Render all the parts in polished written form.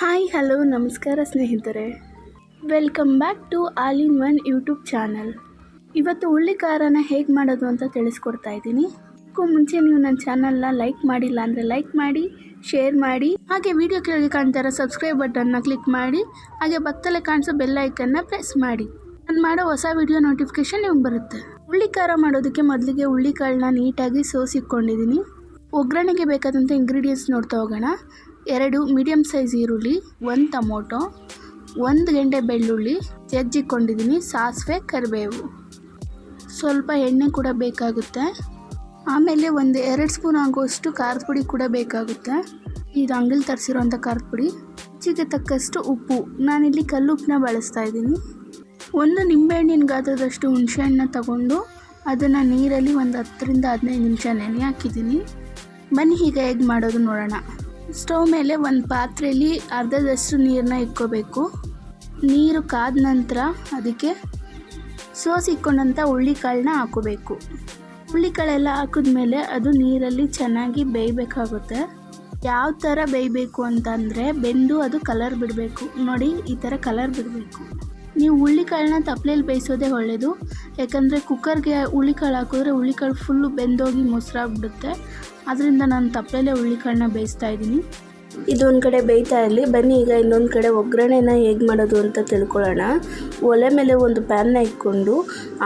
Hi hello ನಮಸ್ಕಾರ ಸ್ನೇಹಿತರೆ, welcome back to all in one YouTube channel. ಇವತ್ತು ಹುಳ್ಳಿ ಖಾರನ ಹೇಗೆ ಮಾಡೋದು ಅಂತ ತಿಳಿಸ್ಕೊಡ್ತಾ ಇದ್ದೀನಿ. ಅದಕ್ಕೂ ಮುಂಚೆ ನೀವು ನನ್ನ ಚಾನಲ್ನ ಲೈಕ್ ಮಾಡಿಲ್ಲ ಅಂದರೆ ಲೈಕ್ ಮಾಡಿ, ಶೇರ್ ಮಾಡಿ, ಹಾಗೆ ವಿಡಿಯೋ ಕೆಳಗೆ ಕಾಣ್ತಾರೋ ಸಬ್ಸ್ಕ್ರೈಬ್ ಬಟನ್ನ ಕ್ಲಿಕ್ ಮಾಡಿ, ಹಾಗೆ ಪಕ್ಕದಲ್ಲೇ ಕಾಣಿಸೋ ಬೆಲ್ ಐಕನ್ನ ಪ್ರೆಸ್ ಮಾಡಿ. ನಾನು ಮಾಡೋ ಹೊಸ ವಿಡಿಯೋ ನೋಟಿಫಿಕೇಶನ್ ನಿಮ್ಗೆ ಬರುತ್ತೆ. ಹುಳ್ಳಿ ಖಾರ ಮಾಡೋದಕ್ಕೆ ಮೊದಲಿಗೆ ಹುಳ್ಳಿಕಾಳನ್ನ ನೀಟಾಗಿ ಸೋಸಿಟ್ಕೊಂಡಿದ್ದೀನಿ. ಒಗ್ಗರಣೆಗೆ ಬೇಕಾದಂಥ ಇಂಗ್ರೀಡಿಯೆಂಟ್ಸ್ ನೋಡ್ತಾ ಹೋಗೋಣ. 2 ಮೀಡಿಯಮ್ ಸೈಜ್ ಈರುಳ್ಳಿ, 1 ಟೊಮೊಟೊ, 1 ಗೆಂಡೆ ಬೆಳ್ಳುಳ್ಳಿ ಜಜ್ಜಿಕೊಂಡಿದ್ದೀನಿ, ಸಾಸಿವೆ, ಕರಿಬೇವು, ಸ್ವಲ್ಪ ಎಣ್ಣೆ ಕೂಡ ಬೇಕಾಗುತ್ತೆ. ಆಮೇಲೆ 2 ಸ್ಪೂನ್ ಆಗುವಷ್ಟು ಖಾರದ ಪುಡಿ ಕೂಡ ಬೇಕಾಗುತ್ತೆ. ಇದು ಅಂಗಡಿಲಿ ತರಿಸಿರೋಂಥ ಖಾರದ ಪುಡಿ. ರುಚಿಗೆ ತಕ್ಕಷ್ಟು ಉಪ್ಪು, ನಾನಿಲ್ಲಿ ಕಲ್ಲುಪ್ಪನ್ನ ಬಳಸ್ತಾ ಇದ್ದೀನಿ. 1 ನಿಂಬೆಹಣ್ಣಿನ ಗಾತ್ರದಷ್ಟು ಹುಣಸೆಹಣ್ಣನ್ನ ತಗೊಂಡು ಅದನ್ನು ನೀರಲ್ಲಿ 10 ರಿಂದ 15 ನಿಮಿಷ ನೆನೆ ಹಾಕಿದ್ದೀನಿ. ಬನ್ನಿ ಈಗ ಹೇಗೆ ಮಾಡೋದು ನೋಡೋಣ. ಸ್ಟವ್ ಮೇಲೆ ಒಂದು ಪಾತ್ರೆಯಲ್ಲಿ ಅರ್ಧದಷ್ಟು ನೀರನ್ನ ಇಟ್ಕೋಬೇಕು. ನೀರು ಕಾದ ನಂತರ ಅದಕ್ಕೆ ಸೋಸಿಟ್ಕೊಂಡಂಥ ಹುಳ್ಳಿಕಾಳನ್ನ ಹಾಕೋಬೇಕು. ಹುಳ್ಳಿಕಾಳೆಲ್ಲ ಹಾಕಿದ್ಮೇಲೆ ಅದು ನೀರಲ್ಲಿ ಚೆನ್ನಾಗಿ ಬೇಯಬೇಕಾಗುತ್ತೆ. ಯಾವ ಥರ ಬೇಯಬೇಕು ಅಂತಂದರೆ ಬೆಂದು ಅದು ಕಲರ್ ಬಿಡಬೇಕು. ನೋಡಿ, ಈ ಥರ ಕಲರ್ ಬಿಡಬೇಕು. ನೀವು ಹುಳ್ಳಿಕಾಳನ್ನ ತಪ್ಪಲೆಯಲ್ಲಿ ಬೇಯಿಸೋದೇ ಒಳ್ಳೆಯದು. ಯಾಕಂದರೆ ಕುಕ್ಕರ್ಗೆ ಹುಳ್ಳಿಕಾಳು ಹಾಕಿದ್ರೆ ಹುಳ್ಳಿಕಾಳು ಫುಲ್ಲು ಬೆಂದೋಗಿ ಮೊಸರಾಗ್ಬಿಡುತ್ತೆ. ಅದರಿಂದ ನಾನು ತಪ್ಪಲೆಯಲ್ಲೇ ಹುಳ್ಳಿಕಾಳನ್ನ ಬೇಯಿಸ್ತಾ ಇದ್ದೀನಿ. ಇದೊಂದು ಕಡೆ ಬೇಯ್ತಾ ಇರಲಿ. ಬನ್ನಿ ಈಗ ಇನ್ನೊಂದು ಕಡೆ ಒಗ್ಗರಣೆನ ಹೇಗೆ ಮಾಡೋದು ಅಂತ ತಿಳ್ಕೊಳ್ಳೋಣ. ಒಲೆ ಮೇಲೆ ಒಂದು ಪ್ಯಾನ್ನ ಇಟ್ಕೊಂಡು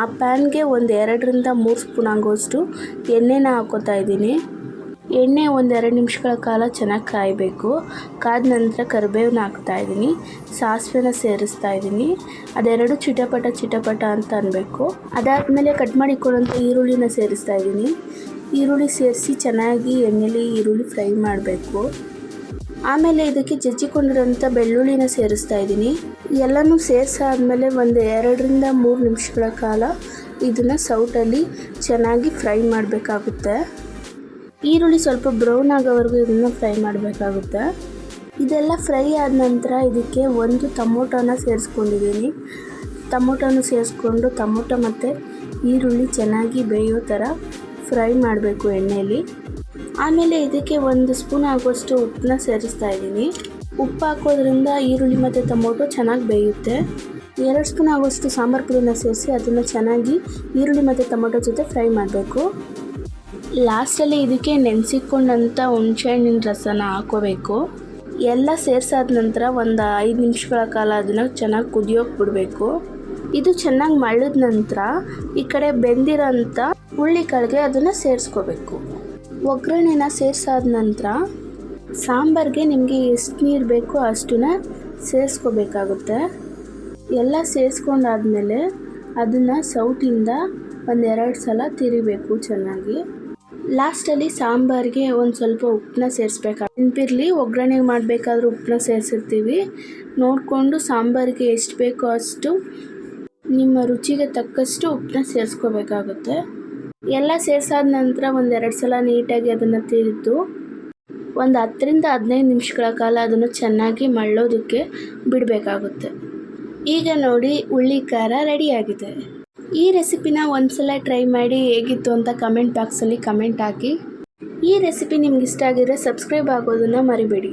ಆ ಪ್ಯಾನ್ಗೆ 2 ರಿಂದ 3 ಸ್ಪೂನ್ ಆಗುವಷ್ಟು ಎಣ್ಣೆನ ಹಾಕೋತಾ ಇದ್ದೀನಿ. ಎಣ್ಣೆ 2 ನಿಮಿಷಗಳ ಕಾಲ ಚೆನ್ನಾಗಿ ಕಾಯಬೇಕು. ಕಾದ ನಂತರ ಕರಿಬೇವನ್ನ ಹಾಕ್ತಾ ಇದ್ದೀನಿ, ಸಾಸಿವೆನ ಸೇರಿಸ್ತಾ ಇದ್ದೀನಿ. ಅದೆರಡು ಚಿಟಪಟ ಅಂತ ಅನ್ನಬೇಕು. ಅದಾದಮೇಲೆ ಕಟ್ ಮಾಡಿಕೊಳ್ಳೋಂಥ ಈರುಳ್ಳಿನ ಸೇರಿಸ್ತಾ ಇದ್ದೀನಿ. ಈರುಳ್ಳಿ ಸೇರಿಸಿ ಚೆನ್ನಾಗಿ ಎಣ್ಣೆಲಿ ಈರುಳ್ಳಿ ಫ್ರೈ ಮಾಡಬೇಕು. ಆಮೇಲೆ ಇದಕ್ಕೆ ಜಜ್ಜಿಕೊಂಡಿರೋಂಥ ಬೆಳ್ಳುಳ್ಳಿನ ಸೇರಿಸ್ತಾ ಇದ್ದೀನಿ. ಎಲ್ಲನೂ ಸೇರಿಸಾದ್ಮೇಲೆ 2 ರಿಂದ 3 ನಿಮಿಷಗಳ ಕಾಲ ಇದನ್ನು ಸೌಟಲ್ಲಿ ಚೆನ್ನಾಗಿ ಫ್ರೈ ಮಾಡಬೇಕಾಗುತ್ತೆ. ಈರುಳ್ಳಿ ಸ್ವಲ್ಪ ಬ್ರೌನ್ ಆಗೋವರೆಗೂ ಇದನ್ನು ಫ್ರೈ ಮಾಡಬೇಕಾಗುತ್ತೆ. ಇದೆಲ್ಲ ಫ್ರೈ ಆದ ನಂತರ ಇದಕ್ಕೆ 1 ಟೊಮೊಟೊನ ಸೇರಿಸ್ಕೊಂಡಿದ್ದೀನಿ. ಟೊಮೊಟೊನ ಸೇರಿಸ್ಕೊಂಡು ಟೊಮೊಟೊ ಮತ್ತು ಈರುಳ್ಳಿ ಚೆನ್ನಾಗಿ ಬೇಯೋ ಥರ ಫ್ರೈ ಮಾಡಬೇಕು ಎಣ್ಣೆಯಲ್ಲಿ. ಆಮೇಲೆ ಇದಕ್ಕೆ 1 ಸ್ಪೂನ್ ಆಗುವಷ್ಟು ಉಪ್ಪನ್ನ ಸೇರಿಸ್ತಾ ಇದ್ದೀನಿ. ಉಪ್ಪು ಹಾಕೋದ್ರಿಂದ ಈರುಳ್ಳಿ ಮತ್ತು ಟೊಮೊಟೊ ಚೆನ್ನಾಗಿ ಬೇಯುತ್ತೆ. 2 ಸ್ಪೂನ್ ಆಗುವಷ್ಟು ಸಾಂಬಾರು ಪುಡಿನ ಸೇರಿಸಿ ಅದನ್ನು ಚೆನ್ನಾಗಿ ಈರುಳ್ಳಿ ಮತ್ತು ಟೊಮೊಟೊ ಜೊತೆ ಫ್ರೈ ಮಾಡಬೇಕು. ಲಾಸ್ಟಲ್ಲಿ ಇದಕ್ಕೆ ನೆನೆಸಿಕೊಂಡಂಥ ಹುಣಸೆಹಣ್ಣಿನ ರಸನ ಹಾಕೋಬೇಕು. ಎಲ್ಲ ಸೇರಿಸಾದ ನಂತರ 5 ನಿಮಿಷಗಳ ಕಾಲ ಅದನ್ನು ಚೆನ್ನಾಗಿ ಕುದಿಯೋಕೆ ಬಿಡಬೇಕು. ಇದು ಚೆನ್ನಾಗಿ ಮಳ್ಳಿದ ನಂತರ ಈ ಕಡೆ ಬೆಂದಿರೋಂಥ ಹುಳ್ಳಿಕಾಳಿಗೆ ಅದನ್ನು ಸೇರಿಸ್ಕೋಬೇಕು. ಒಗ್ಗರಣೆನ ಸೇರಿಸಾದ ನಂತರ ಸಾಂಬಾರಿಗೆ ನಿಮಗೆ ಎಷ್ಟು ನೀರು ಬೇಕೋ ಅಷ್ಟನ್ನ ಸೇರಿಸ್ಕೋಬೇಕಾಗುತ್ತೆ. ಎಲ್ಲ ಸೇರಿಸ್ಕೊಂಡಾದ್ಮೇಲೆ ಅದನ್ನು ಸೌಟಿಂದ 2 ಸಲ ತಿರಿಬೇಕು ಚೆನ್ನಾಗಿ. ಲಾಸ್ಟಲ್ಲಿ ಸಾಂಬಾರಿಗೆ ಒಂದು ಸ್ವಲ್ಪ ಉಪ್ಪನ್ನ ಸೇರಿಸ್ಬೇಕಾಗುತ್ತೆ. ನೆನಪಿರಲಿ, ಒಗ್ಗರಣೆ ಮಾಡಬೇಕಾದ್ರೂ ಉಪ್ಪನ್ನ ಸೇರಿಸಿರ್ತೀವಿ. ನೋಡಿಕೊಂಡು ಸಾಂಬಾರಿಗೆ ಎಷ್ಟು ಬೇಕೋ ಅಷ್ಟು ನಿಮ್ಮ ರುಚಿಗೆ ತಕ್ಕಷ್ಟು ಉಪ್ಪನ್ನ ಸೇರಿಸ್ಕೋಬೇಕಾಗುತ್ತೆ. ಎಲ್ಲ ಸೇರಿಸಾದ ನಂತರ 2 ಸಲ ನೀಟಾಗಿ ಅದನ್ನು ತಿರಿದು 10 ರಿಂದ 15 ನಿಮಿಷಗಳ ಕಾಲ ಅದನ್ನು ಚೆನ್ನಾಗಿ ಮಳ್ಳೋದಕ್ಕೆ ಬಿಡಬೇಕಾಗುತ್ತೆ. ಈಗ ನೋಡಿ, ಹುಳ್ಳಿ ಖಾರ ರೆಡಿಯಾಗಿದೆ. ಈ ರೆಸಿಪಿನ ಒಂದ್ಸಲ ಟ್ರೈ ಮಾಡಿ ಹೇಗಿತ್ತು ಅಂತ ಕಮೆಂಟ್ ಬಾಕ್ಸಲ್ಲಿ ಕಮೆಂಟ್ ಹಾಕಿ. ಈ ರೆಸಿಪಿ ನಿಮ್ಗೆ ಇಷ್ಟ ಆಗಿದ್ರೆ ಸಬ್ಸ್ಕ್ರೈಬ್ ಆಗೋದನ್ನು ಮರಿಬೇಡಿ.